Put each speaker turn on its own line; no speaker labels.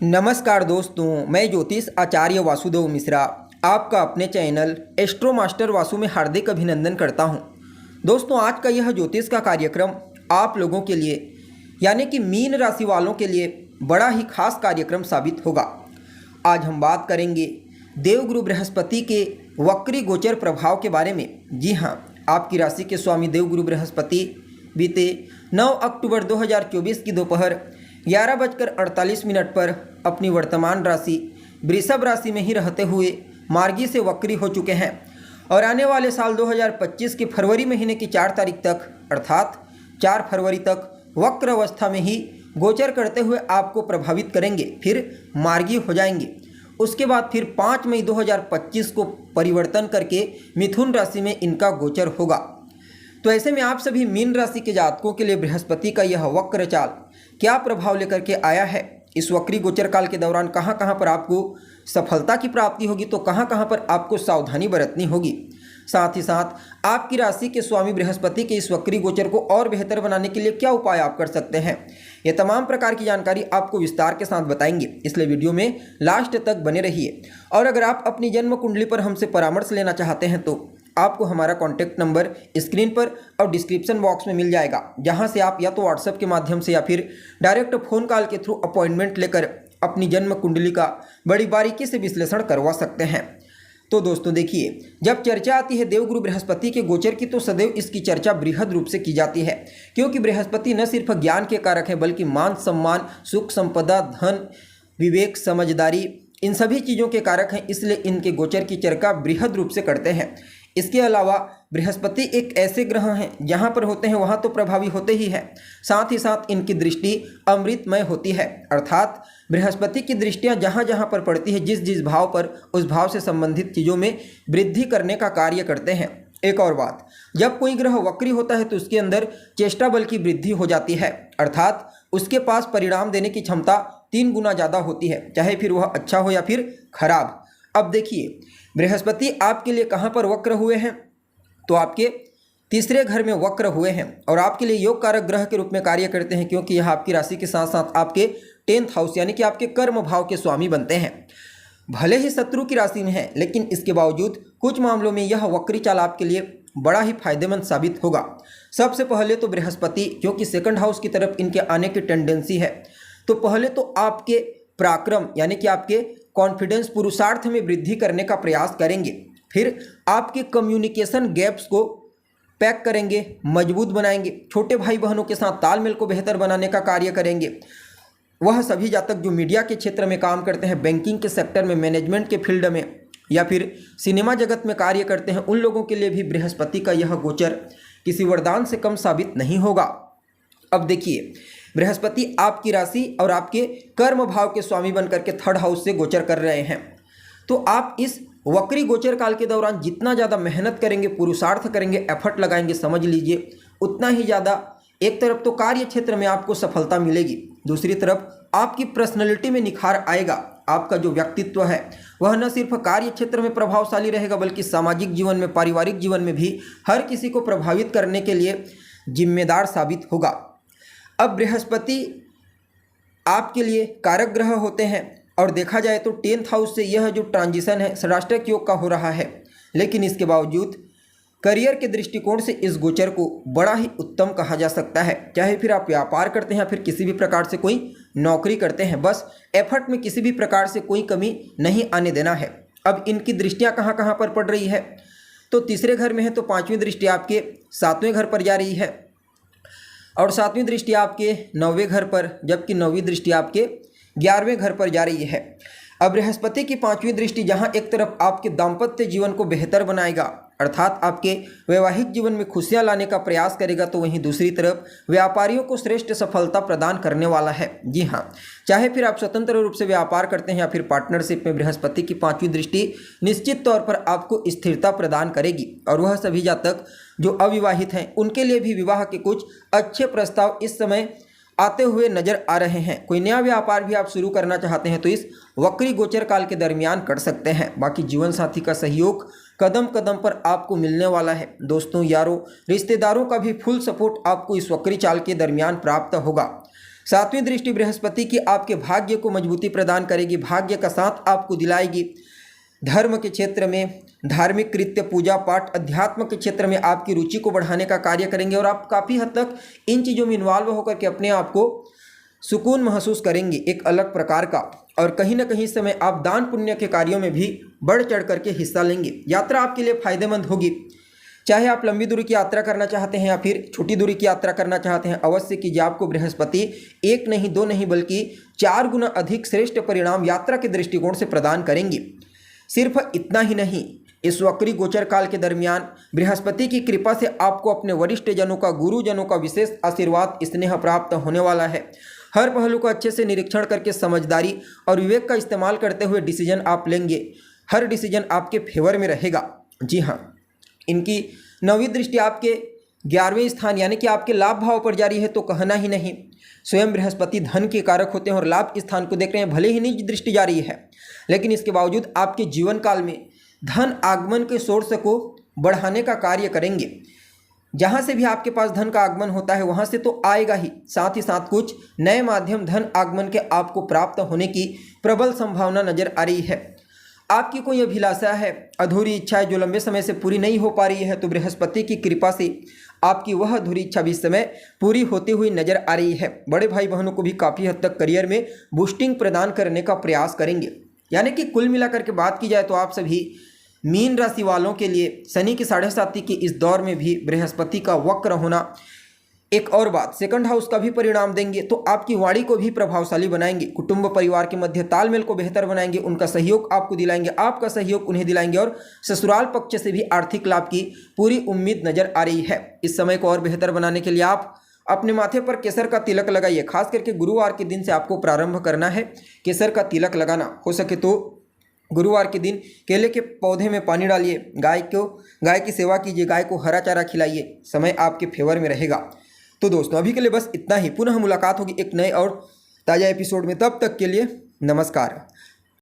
नमस्कार दोस्तों, मैं ज्योतिष आचार्य वासुदेव मिश्रा आपका अपने चैनल एस्ट्रो मास्टर वासु में हार्दिक अभिनंदन करता हूं। दोस्तों, आज का यह ज्योतिष का कार्यक्रम आप लोगों के लिए यानी कि मीन राशि वालों के लिए बड़ा ही खास कार्यक्रम साबित होगा। आज हम बात करेंगे देवगुरु बृहस्पति के वक्री गोचर प्रभाव के बारे में। जी हाँ, आपकी राशि के स्वामी देवगुरु बृहस्पति बीते 9 अक्टूबर 2024 की दोपहर 11:48 पर अपनी वर्तमान राशि वृषभ राशि में ही रहते हुए मार्गी से वक्री हो चुके हैं और आने वाले साल 2025 के फरवरी महीने की 4 तारीख तक अर्थात 4 फरवरी तक वक्र अवस्था में ही गोचर करते हुए आपको प्रभावित करेंगे, फिर मार्गी हो जाएंगे। उसके बाद फिर 5 मई 2025 को परिवर्तन करके मिथुन राशि में इनका गोचर होगा। तो ऐसे में आप सभी मीन राशि के जातकों के लिए बृहस्पति का यह वक्र चाल क्या प्रभाव लेकर के आया है, इस वक्री गोचर काल के दौरान कहाँ कहाँ पर आपको सफलता की प्राप्ति होगी तो कहाँ कहाँ पर आपको सावधानी बरतनी होगी। साथ ही साथ आपकी राशि के स्वामी बृहस्पति के इस वक्री गोचर को और बेहतर बनाने के लिए क्या उपाय आप कर सकते हैं, ये तमाम प्रकार की जानकारी आपको विस्तार के साथ बताएंगे, इसलिए वीडियो में लास्ट तक बने रहिए। और अगर आप अपनी जन्म कुंडली पर हमसे परामर्श लेना चाहते हैं तो आपको हमारा कॉन्टैक्ट नंबर स्क्रीन पर और डिस्क्रिप्शन बॉक्स में मिल जाएगा, जहां से आप या तो व्हाट्सएप के माध्यम से या फिर डायरेक्ट फ़ोन कॉल के थ्रू अपॉइंटमेंट लेकर अपनी जन्म कुंडली का बड़ी बारीकी से विश्लेषण करवा सकते हैं। तो दोस्तों देखिए, जब चर्चा आती है देवगुरु बृहस्पति के गोचर की तो सदैव इसकी चर्चा बृहद रूप से की जाती है, क्योंकि बृहस्पति न सिर्फ ज्ञान के कारक है बल्कि मान सम्मान, सुख संपदा, धन, विवेक, समझदारी, इन सभी चीज़ों के कारक हैं, इसलिए इनके गोचर की चर्चा बृहद रूप से करते हैं। इसके अलावा बृहस्पति एक ऐसे ग्रह हैं जहाँ पर होते हैं वहाँ तो प्रभावी होते ही हैं, साथ ही साथ इनकी दृष्टि अमृतमय होती है, अर्थात बृहस्पति की दृष्टियाँ जहाँ जहाँ पर पड़ती है जिस जिस भाव पर उस भाव से संबंधित चीज़ों में वृद्धि करने का कार्य करते हैं। एक और बात, जब कोई ग्रह वक्री होता है तो उसके अंदर चेष्टा बल की वृद्धि हो जाती है, अर्थात उसके पास परिणाम देने की क्षमता 3 गुना ज़्यादा होती है, चाहे फिर वह अच्छा हो या फिर खराब। अब देखिए, बृहस्पति आपके लिए कहाँ पर वक्र हुए हैं, तो आपके तीसरे घर में वक्र हुए हैं और आपके लिए योग कारक ग्रह के रूप में कार्य करते हैं, क्योंकि यह आपकी राशि के साथ साथ आपके 10th हाउस यानी कि आपके कर्म भाव के स्वामी बनते हैं। भले ही शत्रु की राशि में है, लेकिन इसके बावजूद कुछ मामलों में यह वक्री चाल आपके लिए बड़ा ही फायदेमंद साबित होगा। सबसे पहले तो बृहस्पति क्योंकि 2nd हाउस की तरफ इनके आने की टेंडेंसी है, तो पहले तो आपके पराक्रम यानी कि आपके कॉन्फिडेंस, पुरुषार्थ में वृद्धि करने का प्रयास करेंगे, फिर आपके कम्युनिकेशन गैप्स को पैक करेंगे, मजबूत बनाएंगे, छोटे भाई बहनों के साथ तालमेल को बेहतर बनाने का कार्य करेंगे। वह सभी जातक जो मीडिया के क्षेत्र में काम करते हैं, बैंकिंग के सेक्टर में, मैनेजमेंट के फील्ड में या फिर सिनेमा जगत में कार्य करते हैं, उन लोगों के लिए भी बृहस्पति का यह गोचर किसी वरदान से कम साबित नहीं होगा। अब देखिए, बृहस्पति आपकी राशि और आपके कर्म भाव के स्वामी बनकर के 3rd हाउस से गोचर कर रहे हैं, तो आप इस वक्री गोचर काल के दौरान जितना ज़्यादा मेहनत करेंगे, पुरुषार्थ करेंगे, एफर्ट लगाएंगे, समझ लीजिए उतना ही ज़्यादा एक तरफ तो कार्य क्षेत्र में आपको सफलता मिलेगी, दूसरी तरफ आपकी पर्सनैलिटी में निखार आएगा। आपका जो व्यक्तित्व है वह न सिर्फ कार्य क्षेत्र में प्रभावशाली रहेगा बल्कि सामाजिक जीवन में, पारिवारिक जीवन में भी हर किसी को प्रभावित करने के लिए जिम्मेदार साबित होगा। अब बृहस्पति आपके लिए कारक ग्रह होते हैं और देखा जाए तो 10th हाउस से यह जो ट्रांजिशन है षडाष्टक योग का हो रहा है, लेकिन इसके बावजूद करियर के दृष्टिकोण से इस गोचर को बड़ा ही उत्तम कहा जा सकता है। चाहे फिर आप व्यापार करते हैं या फिर किसी भी प्रकार से कोई नौकरी करते हैं, बस एफर्ट में किसी भी प्रकार से कोई कमी नहीं आने देना है। अब इनकी दृष्टियाँ कहाँ कहाँ पर पड़ रही है, तो तीसरे घर में है तो 5वीं दृष्टि आपके 7वें घर पर जा रही है और 7वीं दृष्टि आपके 9वें घर पर, जबकि 9वीं दृष्टि आपके 11वें घर पर जा रही है। अब बृहस्पति की 5वीं दृष्टि जहां एक तरफ आपके दाम्पत्य जीवन को बेहतर बनाएगा, अर्थात आपके वैवाहिक जीवन में खुशियां लाने का प्रयास करेगा, तो वहीं दूसरी तरफ व्यापारियों को श्रेष्ठ सफलता प्रदान करने वाला है। जी हाँ, चाहे फिर आप स्वतंत्र रूप से व्यापार करते हैं या फिर पार्टनरशिप में, बृहस्पति की 5वीं दृष्टि निश्चित तौर पर आपको स्थिरता प्रदान करेगी और वह सभी जातक जो अविवाहित हैं उनके लिए भी विवाह के कुछ अच्छे प्रस्ताव इस समय आते हुए नजर आ रहे हैं। कोई नया व्यापार भी आप शुरू करना चाहते हैं तो इस वक्री गोचर काल के दरमियान कर सकते हैं। बाकी जीवन साथी का सहयोग कदम कदम पर आपको मिलने वाला है। दोस्तों, यारों, रिश्तेदारों का भी फुल सपोर्ट आपको इस वक्री चाल के दरमियान प्राप्त होगा। सातवीं दृष्टि बृहस्पति की आपके भाग्य को मजबूती प्रदान करेगी, भाग्य का साथ आपको दिलाएगी। धर्म के क्षेत्र में, धार्मिक कृत्य, पूजा पाठ, अध्यात्म के क्षेत्र में आपकी रुचि को बढ़ाने का कार्य करेंगे और आप काफ़ी हद तक इन चीज़ों में इन्वॉल्व होकर के अपने आप को सुकून महसूस करेंगे एक अलग प्रकार का। और कहीं ना कहीं इस समय आप दान पुण्य के कार्यों में भी बढ़ चढ़ करके हिस्सा लेंगे। यात्रा आपके लिए फायदेमंद होगी, चाहे आप लंबी दूरी की यात्रा करना चाहते हैं या फिर छोटी दूरी की यात्रा करना चाहते हैं, अवश्य कीजिए। आपको बृहस्पति एक नहीं, दो नहीं, बल्कि 4 गुना अधिक श्रेष्ठ परिणाम यात्रा के दृष्टिकोण से प्रदान करेंगे। सिर्फ इतना ही नहीं, इस वक्री गोचर काल के दरमियान बृहस्पति की कृपा से आपको अपने वरिष्ठ जनों का, गुरुजनों का विशेष आशीर्वाद, स्नेह प्राप्त होने वाला है। हर पहलू का अच्छे से निरीक्षण करके समझदारी और विवेक का इस्तेमाल करते हुए डिसीजन आप लेंगे। हर डिसीजन आपके फेवर में रहेगा। जी हाँ, इनकी 9वीं दृष्टि आपके 11वें स्थान यानी कि आपके लाभ भाव पर जारी है, तो कहना ही नहीं। स्वयं बृहस्पति धन के कारक होते हैं और लाभ स्थान को देख रहे हैं। भले ही निज दृष्टि जारी है, लेकिन इसके बावजूद आपके जीवन काल में धन आगमन के सोर्स को बढ़ाने का कार्य करेंगे। जहाँ से भी आपके पास धन का आगमन होता है वहाँ से तो आएगा ही, साथ ही साथ कुछ नए माध्यम धन आगमन के आपको प्राप्त होने की प्रबल संभावना नजर आ रही है। आपकी कोई अभिलाषा है, अधूरी इच्छा है जो लंबे समय से पूरी नहीं हो पा रही है, तो बृहस्पति की कृपा से आपकी वह अधूरी इच्छा भी इस समय पूरी होती हुई नजर आ रही है। बड़े भाई बहनों को भी काफ़ी हद तक करियर में बूस्टिंग प्रदान करने का प्रयास करेंगे। यानी कि कुल मिलाकर के बात की जाए तो आप सभी मीन राशि वालों के लिए शनि की 7.5 के इस दौर में भी बृहस्पति का वक्र होना, एक और बात, सेकंड हाउस का भी परिणाम देंगे, तो आपकी वाणी को भी प्रभावशाली बनाएंगे, कुटुंब परिवार के मध्य तालमेल को बेहतर बनाएंगे, उनका सहयोग आपको दिलाएंगे, आपका सहयोग उन्हें दिलाएंगे और ससुराल पक्ष से भी आर्थिक लाभ की पूरी उम्मीद नजर आ रही है। इस समय को और बेहतर बनाने के लिए आप अपने माथे पर केसर का तिलक लगाइए। खास करके गुरुवार के दिन से आपको प्रारंभ करना है केसर का तिलक लगाना। हो सके तो गुरुवार के दिन केले के पौधे में पानी डालिए, गाय की सेवा कीजिए, गाय को हरा चारा खिलाइए, समय आपके फेवर में रहेगा। तो दोस्तों अभी के लिए बस इतना ही। पुनः मुलाकात होगी एक नए और ताज़ा एपिसोड में, तब तक के लिए नमस्कार।